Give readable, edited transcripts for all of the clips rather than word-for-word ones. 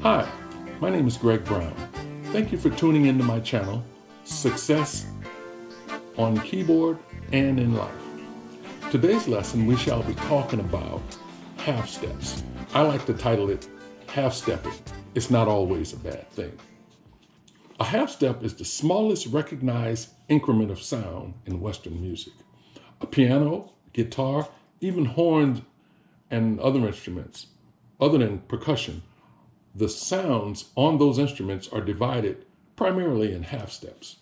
Hi, my name is Greg Brown. Thank you for tuning into my channel, Success on Keyboard and in Life. Today's lesson, we shall be talking about half steps. I like to title it Half Stepping. It's not always a bad thing. A half step is the smallest recognized increment of sound in Western music. A piano, guitar, even horns and other instruments, other than percussion, the sounds on those instruments are divided primarily in half steps.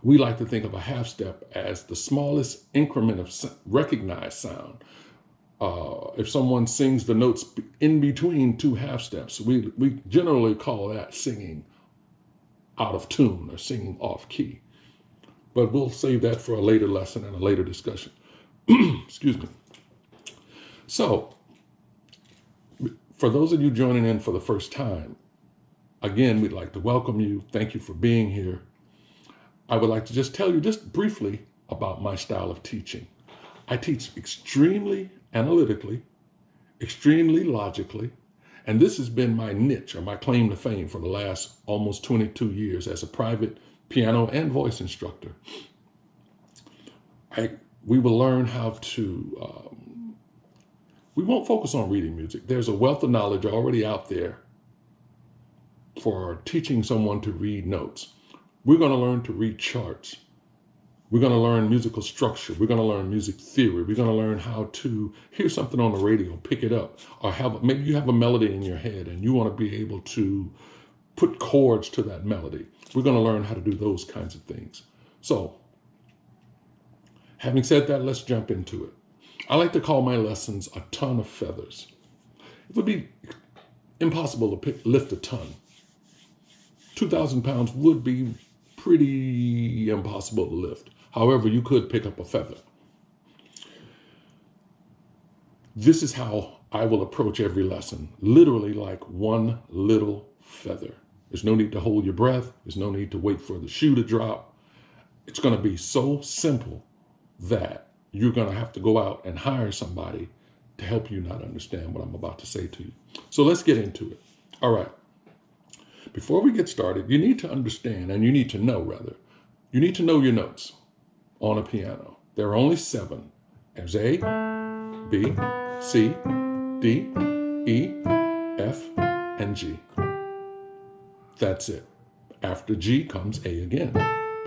We like to think of a half step as the smallest increment of recognized sound. If someone sings the notes in between two half steps, we generally call that singing out of tune or singing off key. But we'll save that for a later lesson and a later discussion. Excuse me. So, for those of you joining in for the first time, again, we'd like to welcome you. Thank you for being here. I would like to just tell you just briefly about my style of teaching. I teach extremely analytically, extremely logically, and this has been my niche or my claim to fame for the last almost 22 years as a private piano and voice instructor. We will learn how to, we won't focus on reading music. There's a wealth of knowledge already out there for teaching someone to read notes. We're going to learn to read charts. We're going to learn musical structure. We're going to learn music theory. We're going to learn how to hear something on the radio, pick it up, or maybe you have a melody in your head and you want to be able to put chords to that melody. We're going to learn how to do those kinds of things. So, having said that, let's jump into it. I like to call my lessons a ton of feathers. It would be impossible to lift a ton. 2,000 pounds would be pretty impossible to lift. However, you could pick up a feather. This is how I will approach every lesson, literally like one little feather. There's no need to hold your breath. There's no need to wait for the shoe to drop. It's going to be so simple that you're going to have to go out and hire somebody to help you not understand what I'm about to say to you. So let's get into it. All right. Before we get started, you need to understand, and you need to know rather, you need to know your notes on a piano. There are only 7. There's A, B, C, D, E, F, and G. That's it. After G comes A again.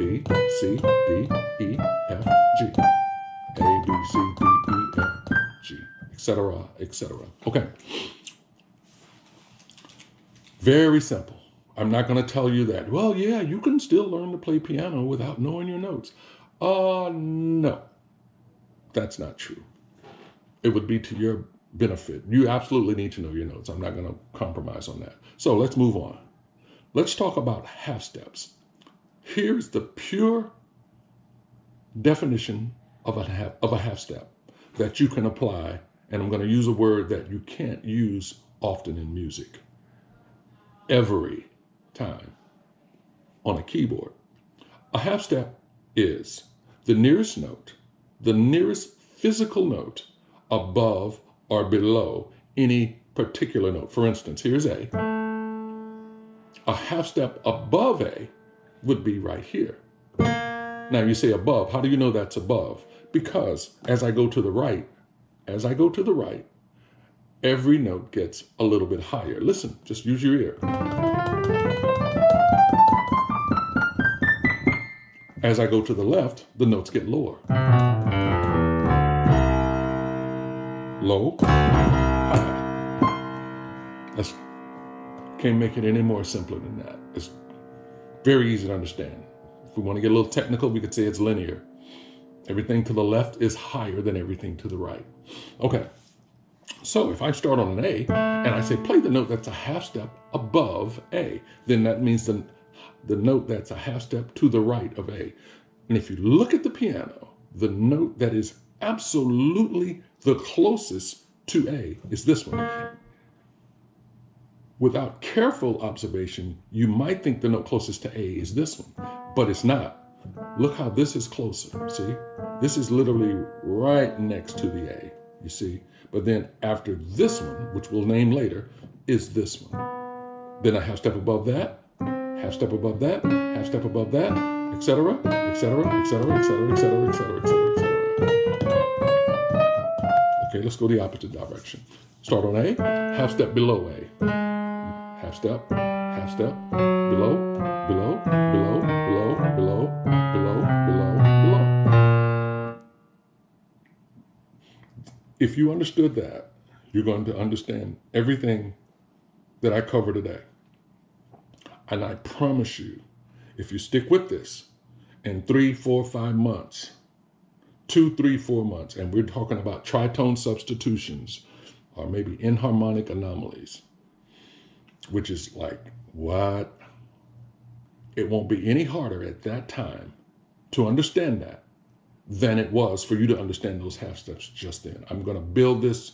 B, C, D, E, F, G. A, B, C, D, E, F, G, etc., etc. Okay. Very simple. I'm not going to tell you that, well, yeah, you can still learn to play piano without knowing your notes. No, that's not true. It would be to your benefit. You absolutely need to know your notes. I'm not going to compromise on that. So let's move on. Let's talk about half steps. Here's the pure definition of a half step that you can apply, and I'm going to use a word that you can't use often in music. Every time on a keyboard. A half step is the nearest note, the nearest physical note above or below any particular note. For instance, here's A. A half step above A would be right here. Now you say above. How do you know that's above? Because as I go to the right, every note gets a little bit higher. Listen, just use your ear. As I go to the left, the notes get lower. Low, high. Can't make it any more simpler than that. It's very easy to understand. If we want to get a little technical, we could say it's linear. Everything to the left is higher than everything to the right. Okay. So if I start on an A and I say play the note that's a half step above A, then that means the note that's a half step to the right of A. And if you look at the piano, the note that is absolutely the closest to A is this one. Without careful observation, you might think the note closest to A is this one, but it's not. Look how this is closer, see? This is literally right next to the A, you see? But then after this one, which we'll name later, is this one. Then a half step above that, half step above that, half step above that, etc., etc., etc., etc., etc., etc., etc., etc. Okay, let's go the opposite direction. Start on A, half step below A. Half step, below, below, below, below, below, below, below, below. If you understood that, you're going to understand everything that I cover today. And I promise you, if you stick with this in 3, 4, 5 months, 2, 3, 4 months, and we're talking about tritone substitutions or maybe inharmonic anomalies, which is like, what? It won't be any harder at that time to understand that than it was for you to understand those half steps just then. I'm going to build this.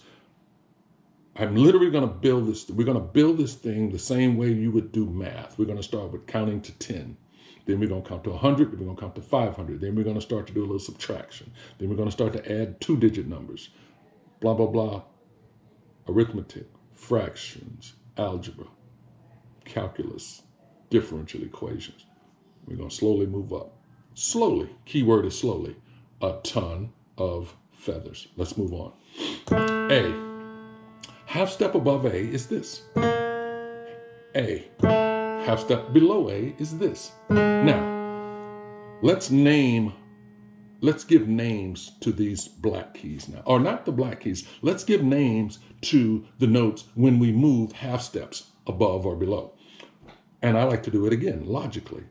I'm literally going to build this. We're going to build this thing the same way you would do math. We're going to start with counting to 10. Then we're going to count to 100. Then we're going to count to 500. Then we're going to start to do a little subtraction. Then we're going to start to add 2-digit numbers. Blah, blah, blah. Arithmetic, fractions, algebra, calculus, differential equations. We're going to slowly move up. Slowly. Keyword is slowly. A ton of feathers. Let's move on. A. Half step above A is this. A. Half step below A is this. Now, let's give names to these black keys now. Or not the black keys. Let's give names to the notes when we move half steps above or below. And I like to do it again, logically.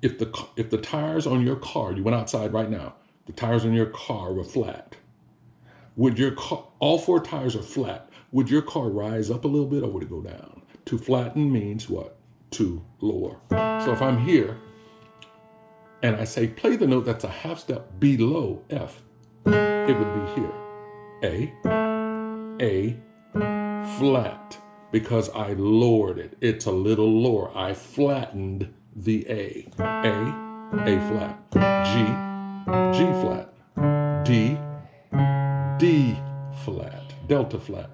If the tires on your car, you went outside right now, the tires on your car were flat. Would your car, all 4 tires are flat, would your car rise up a little bit or would it go down? To flatten means what? To lower. So if I'm here and I say play the note that's a half step below F, it would be here. A, flat, because I lowered it. It's a little lower. I flattened the A flat, G flat, D flat, delta flat.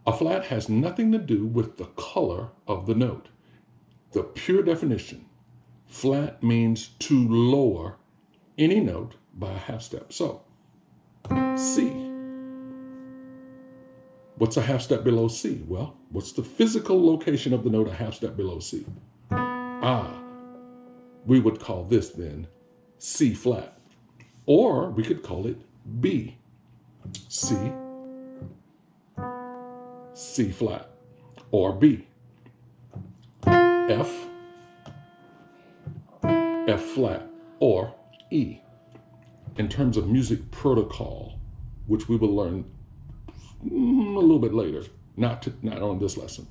A flat has nothing to do with the color of the note. The pure definition, flat means to lower any note by a half step. So, C. What's a half step below C? Well, what's the physical location of the note a half step below C? We would call this then C flat. Or we could call it B. C flat, or B. F flat, or E. In terms of music protocol, which we will learn a little bit later, not on this lesson.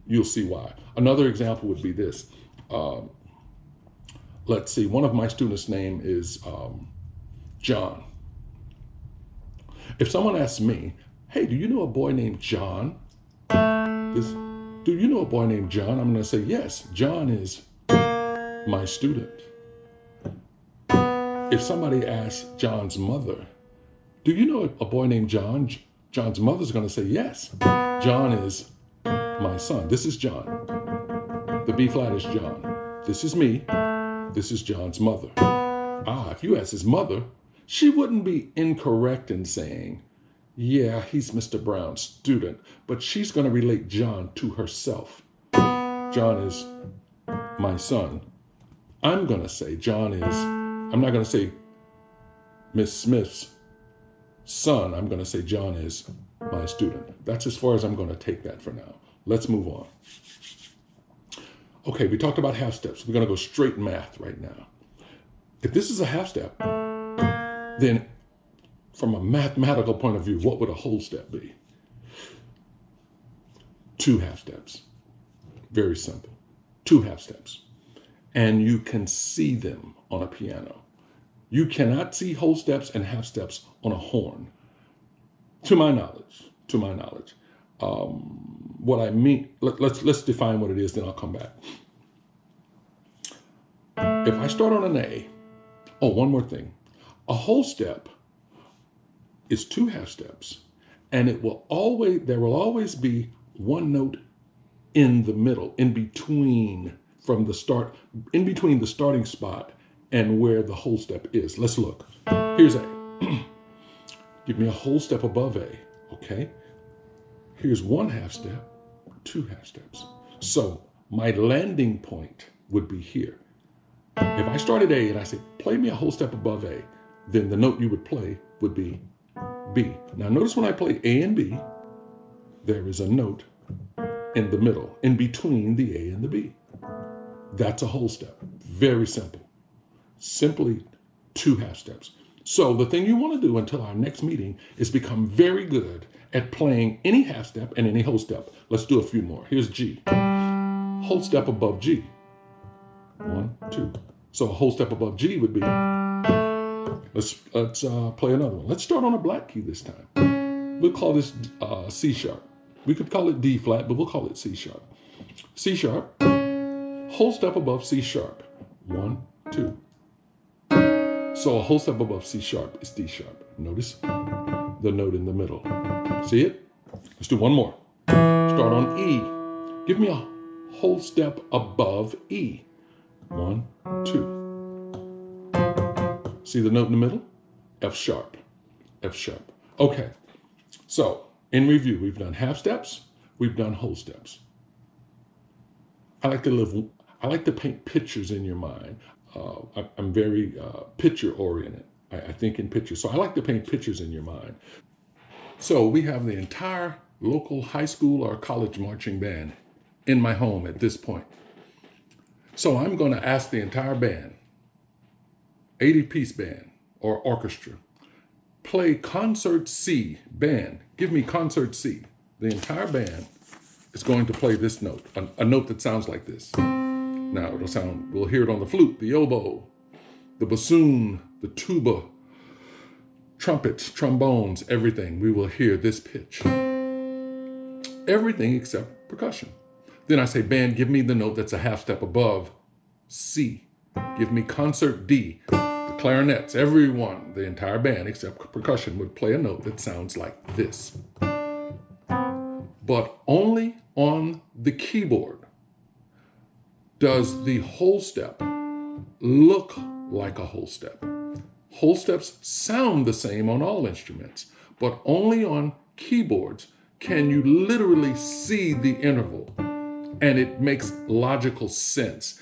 You'll see why. Another example would be this. Let's see, one of my students' name is John. If someone asks me, hey, do you know a boy named John? Do you know a boy named John? I'm going to say, yes, John is my student. If somebody asks John's mother, do you know a boy named John? John's mother's going to say, yes, John is my son. This is John. The B flat is John. This is me. This is John's mother. If you ask his mother, she wouldn't be incorrect in saying, yeah, he's Mr. Brown's student, but she's going to relate John to herself. John is my son. I'm going to say I'm not going to say Miss Smith's son. I'm going to say John is my student. That's as far as I'm going to take that for now. Let's move on. Okay, we talked about half steps. We're going to go straight math right now. If this is a half step, then from a mathematical point of view, what would a whole step be? 2 half steps. Very simple. 2 half steps. And you can see them on a piano. You cannot see whole steps and half steps on a horn. To my knowledge. What I mean, let's define what it is, then I'll come back. If I start on an A, one more thing. A whole step is 2 half steps, and there will always be one note in the middle, in between the starting spot and where the whole step is. Let's look. Here's A. Give me a whole step above A, okay? Here's 1 half step, 2 half steps. So my landing point would be here. If I started A and I said, play me a whole step above A, then the note you would play would be B. Now notice when I play A and B, there is a note in the middle, in between the A and the B. That's a whole step. Very simple. Simply 2 half steps. So the thing you want to do until our next meeting is become very good at playing any half step and any whole step. Let's do a few more. Here's G. Whole step above G. 1, 2. So a whole step above G would be, let's play another one. Let's start on a black key this time. We'll call this C sharp. We could call it D flat, but we'll call it C sharp. C sharp, whole step above C sharp. 1, 2. So a whole step above C sharp is D sharp. Notice the note in the middle. See it? Let's do one more. Start on E. Give me a whole step above E. 1, 2. See the note in the middle? F sharp. F sharp. Okay. So in review, we've done half steps. We've done whole steps. I like to paint pictures in your mind. I'm very picture oriented. I think in pictures. So I like to paint pictures in your mind. So we have the entire local high school or college marching band in my home at this point. So I'm going to ask the entire band, 80-piece band or orchestra, play concert C. Band, give me concert C. The entire band is going to play this note, a note that sounds like this. Now we'll hear it on the flute, the oboe, the bassoon, the tuba, trumpets, trombones, everything. We will hear this pitch. Everything except percussion. Then I say, band, give me the note that's a half step above C. Give me concert D. The clarinets, everyone, the entire band except percussion would play a note that sounds like this. But only on the keyboard does the whole step look like a whole step. Whole steps sound the same on all instruments, but only on keyboards can you literally see the interval, and it makes logical sense.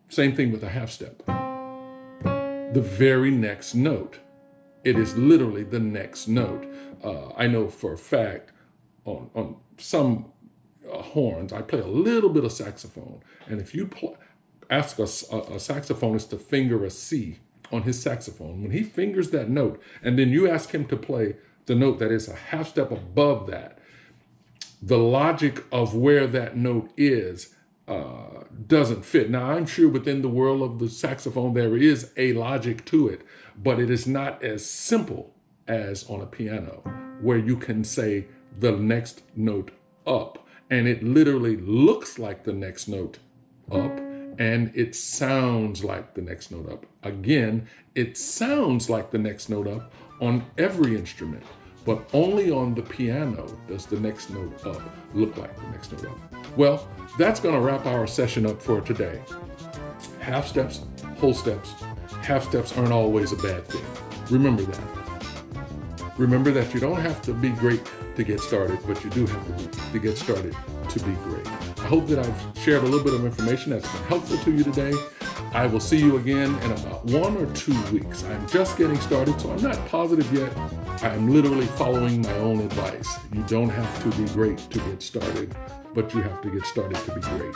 Same thing with a half step. The very next note. It is literally the next note. I know for a fact on some horns, I play a little bit of saxophone, and if you ask a saxophonist to finger a C on his saxophone, when he fingers that note, and then you ask him to play the note that is a half step above that, the logic of where that note is doesn't fit. Now, I'm sure within the world of the saxophone, there is a logic to it, but it is not as simple as on a piano, where you can say the next note up, and it literally looks like the next note up, and it sounds like the next note up. Again, it sounds like the next note up on every instrument, but only on the piano does the next note up look like the next note up. Well, that's going to wrap our session up for today. Half steps, whole steps. Half steps aren't always a bad thing. Remember that. Remember that you don't have to be great to get started, but you do have to get started to be great. I hope that I've shared a little bit of information that's been helpful to you today. I will see you again in about 1 or 2 weeks. I'm just getting started, so I'm not positive yet. I'm literally following my own advice. You don't have to be great to get started, but you have to get started to be great.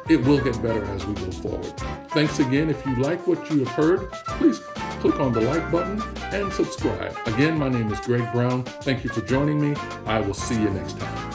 It will get better as we go forward. Thanks again. If you like what you have heard, please click on the like button and subscribe. Again, my name is Greg Brown. Thank you for joining me. I will see you next time.